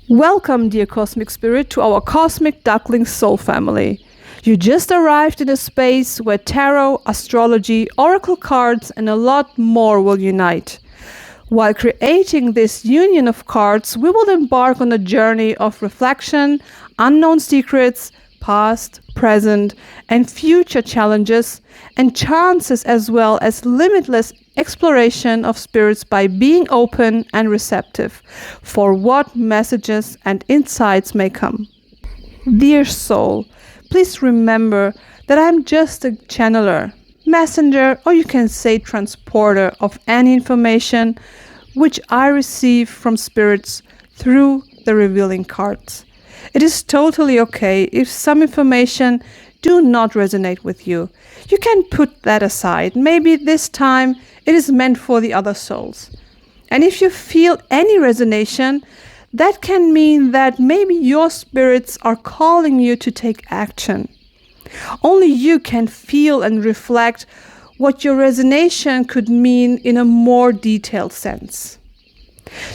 Welcome, dear Cosmic Spirit, to our Cosmic Ducklings soul family. You just arrived in a space where tarot, astrology, oracle cards, and a lot more will unite. While creating this union of cards, we will embark on a journey of reflection, unknown secrets, past, present, and future challenges, and chances, as well as limitless exploration of spirits by being open and receptive for what messages and insights may come. Dear soul, please remember that I'm just a channeler, messenger, or you can say transporter of any information which I receive from spirits through the revealing cards. It is totally okay if some information do not resonate with you. You can put that aside. Maybe this time it is meant for the other souls. And if you feel any resonation, that can mean that maybe your spirits are calling you to take action. Only you can feel and reflect what your resonation could mean in a more detailed sense.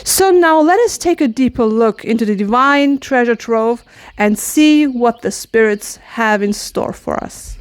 So now let us take a deeper look into the divine treasure trove and see what the spirits have in store for us.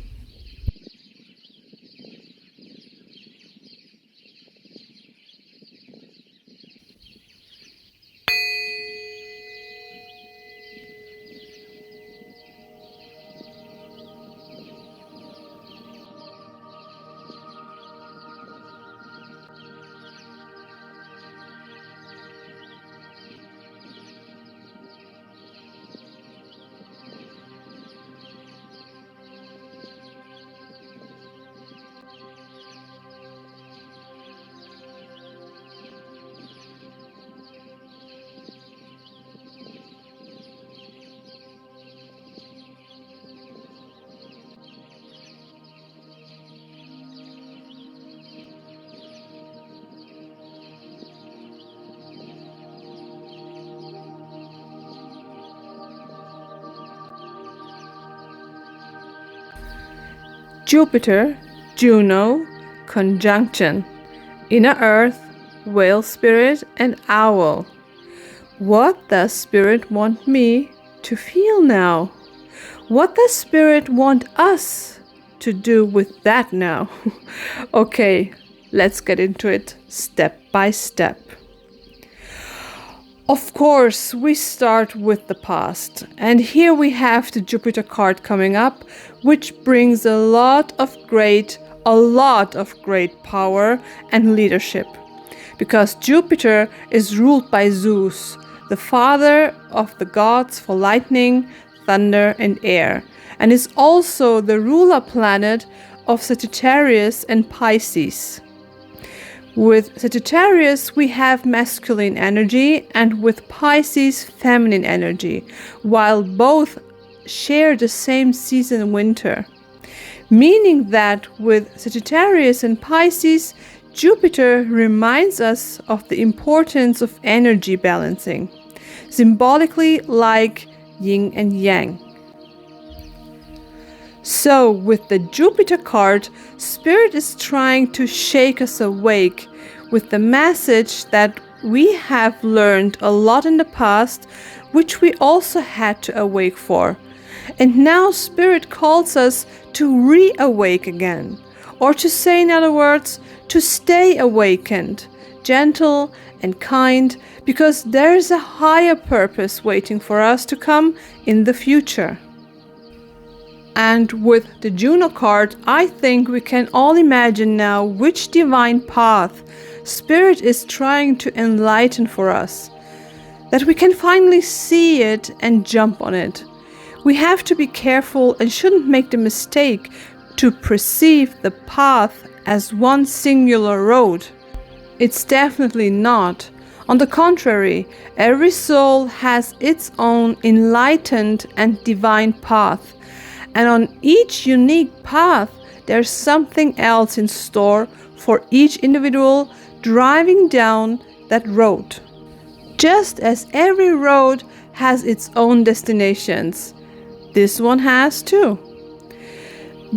Jupiter, Juno, conjunction, inner earth, whale spirit, and owl. What does spirit want me to feel now? What does spirit want us to do with that now? Okay, let's get into it step by step. Of course, we start with the past, and here we have the Jupiter card coming up, which brings a lot of great power and leadership. Because Jupiter is ruled by Zeus, the father of the gods for lightning, thunder, and air, and is also the ruler planet of Sagittarius and Pisces. With Sagittarius, we have masculine energy, and with Pisces, feminine energy, while both share the same season, winter. Meaning that with Sagittarius and Pisces, Jupiter reminds us of the importance of energy balancing, symbolically like yin and yang. So, with the Jupiter card, Spirit is trying to shake us awake with the message that we have learned a lot in the past, which we also had to awake for. And now Spirit calls us to reawake again, or to say, in other words, to stay awakened, gentle and kind, because there is a higher purpose waiting for us to come in the future. And with the Juno card, I think we can all imagine now which divine path Spirit is trying to enlighten for us, that we can finally see it and jump on it. We have to be careful and shouldn't make the mistake to perceive the path as one singular road. It's definitely not. On the contrary, every soul has its own enlightened and divine path. And on each unique path, there's something else in store for each individual driving down that road. Just as every road has its own destinations, this one has too.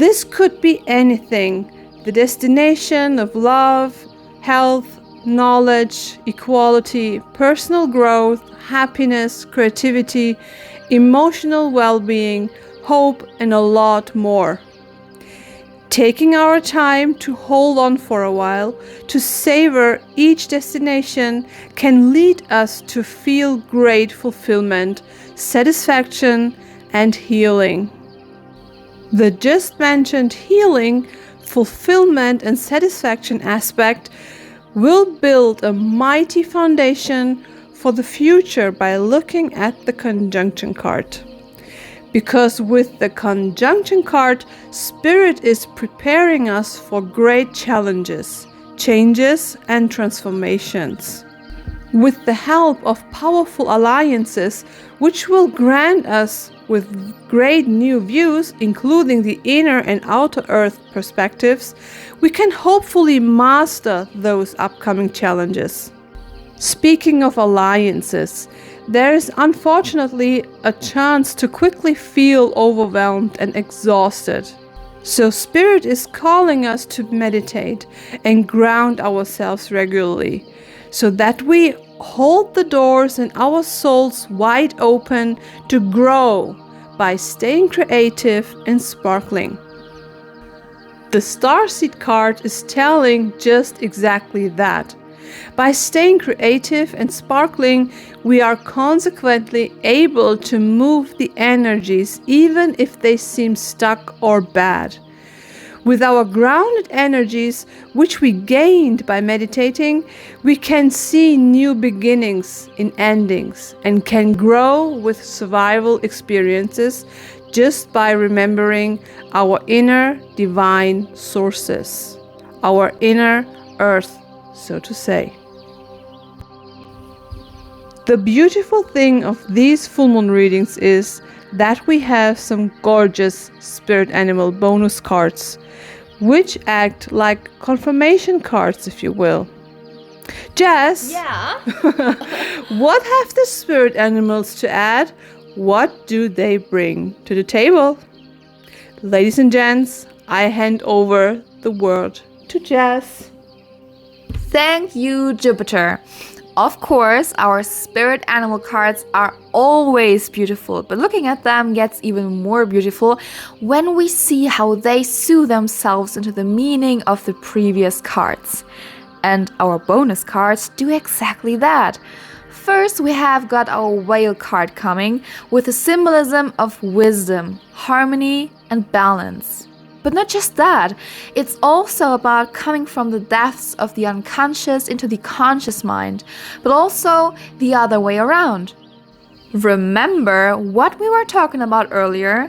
This could be anything: the destination of love, health, knowledge, equality, personal growth, happiness, creativity, emotional well-being, hope, and a lot more. Taking our time to hold on for a while, to savor each destination, can lead us to feel great fulfillment, satisfaction, and healing. The just mentioned healing, fulfillment, and satisfaction aspect will build a mighty foundation for the future by looking at the conjunction card. Because with the conjunction card, Spirit is preparing us for great challenges, changes, and transformations. With the help of powerful alliances, which will grant us with great new views, including the inner and outer earth perspectives, we can hopefully master those upcoming challenges. Speaking of alliances, there is unfortunately a chance to quickly feel overwhelmed and exhausted. So Spirit is calling us to meditate and ground ourselves regularly, so that we hold the doors in our souls wide open to grow by staying creative and sparkling. The Starseed card is telling just exactly that. By staying creative and sparkling, we are consequently able to move the energies even if they seem stuck or bad. With our grounded energies, which we gained by meditating, we can see new beginnings in endings and can grow with survival experiences just by remembering our inner divine sources, our inner earth, so to say. The beautiful thing of these full moon readings is that we have some gorgeous spirit animal bonus cards, which act like confirmation cards, if you will. Jess? Yeah? What have the spirit animals to add? What do they bring to the table? Ladies and gents, I hand over the word to Jess. Thank you, Jupiter. Of course, our spirit animal cards are always beautiful, but looking at them gets even more beautiful when we see how they sew themselves into the meaning of the previous cards. And our bonus cards do exactly that. First, we have got our whale card coming with the symbolism of wisdom, harmony, and balance. But not just that, it's also about coming from the depths of the unconscious into the conscious mind, but also the other way around. Remember what we were talking about earlier?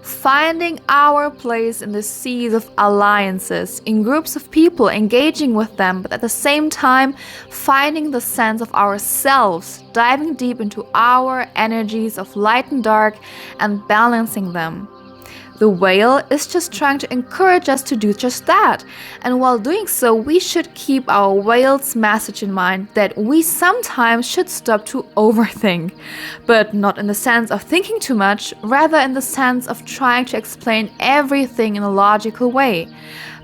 Finding our place in the seas of alliances, in groups of people, engaging with them, but at the same time finding the sense of ourselves, diving deep into our energies of light and dark and balancing them. The whale is just trying to encourage us to do just that. And while doing so, we should keep our whale's message in mind that we sometimes should stop to overthink. But not in the sense of thinking too much, rather in the sense of trying to explain everything in a logical way.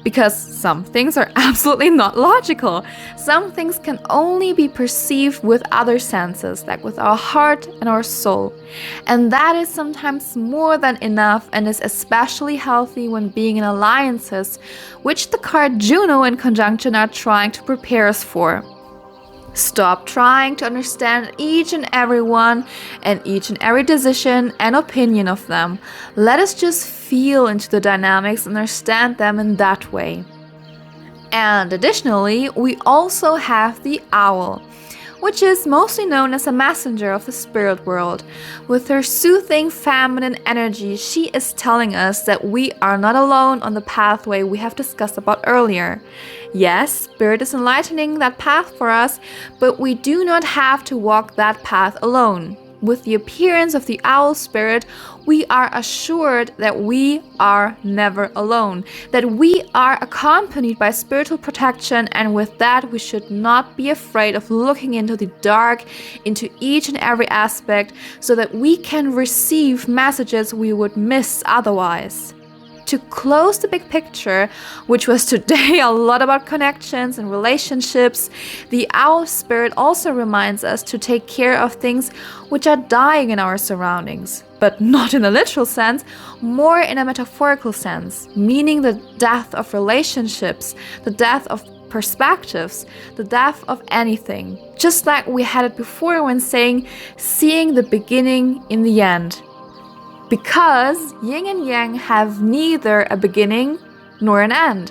Because some things are absolutely not logical. Some things can only be perceived with other senses, like with our heart and our soul. And that is sometimes more than enough and is especially healthy when being in alliances, which the card Juno in conjunction are trying to prepare us for. Stop trying to understand each and every one and each and every decision and opinion of them. Let us just feel into the dynamics and understand them in that way. And additionally, we also have the owl, which is mostly known as a messenger of the spirit world. With her soothing feminine energy, she is telling us that we are not alone on the pathway we have discussed about earlier. Yes, Spirit is enlightening that path for us, but we do not have to walk that path alone. With the appearance of the owl spirit, we are assured that we are never alone, that we are accompanied by spiritual protection, and with that we should not be afraid of looking into the dark, into each and every aspect, so that we can receive messages we would miss otherwise. to close the big picture, which was today a lot about connections and relationships, the owl spirit also reminds us to take care of things which are dying in our surroundings. But not in a literal sense, more in a metaphorical sense, meaning the death of relationships, the death of perspectives, the death of anything. Just like we had it before when saying, seeing the beginning in the end. Because yin and yang have neither a beginning nor an end.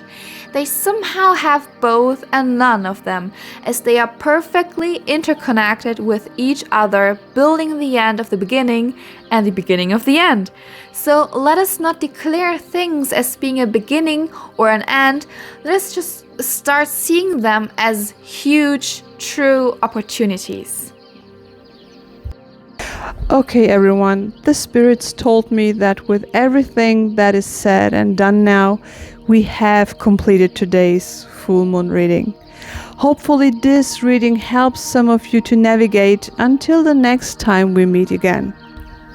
They somehow have both and none of them, as they are perfectly interconnected with each other, building the end of the beginning and the beginning of the end. So let us not declare things as being a beginning or an end. Let us just start seeing them as huge, true opportunities. Okay, everyone, the spirits told me that with everything that is said and done now, we have completed today's full moon reading. Hopefully this reading helps some of you to navigate until the next time we meet again.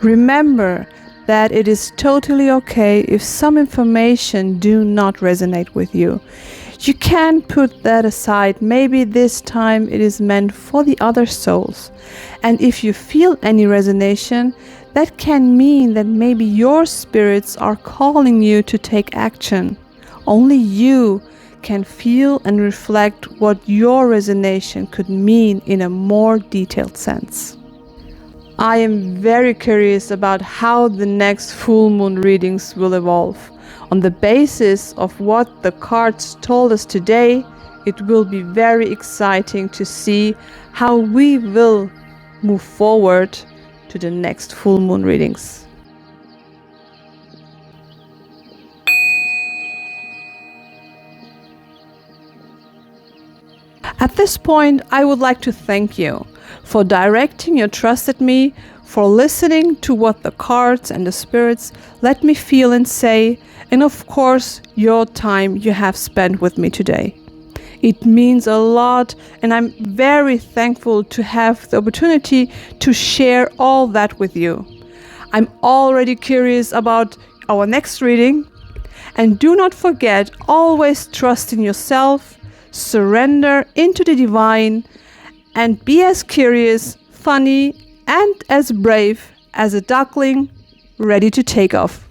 Remember that it is totally okay if some information do not resonate with you. You can put that aside. Maybe this time it is meant for the other souls. And if you feel any resonation, that can mean that maybe your spirits are calling you to take action. Only you can feel and reflect what your resonation could mean in a more detailed sense. I am very curious about how the next full moon readings will evolve. On the basis of what the cards told us today, it will be very exciting to see how we will move forward to the next full moon readings. At this point, I would like to thank you for directing your trust at me, for listening to what the cards and the spirits let me feel and say, and of course, your time you have spent with me today. It means a lot, and I'm very thankful to have the opportunity to share all that with you. I'm already curious about our next reading, and do not forget, always trust in yourself, surrender into the divine, and be as curious, funny, and as brave as a duckling ready to take off.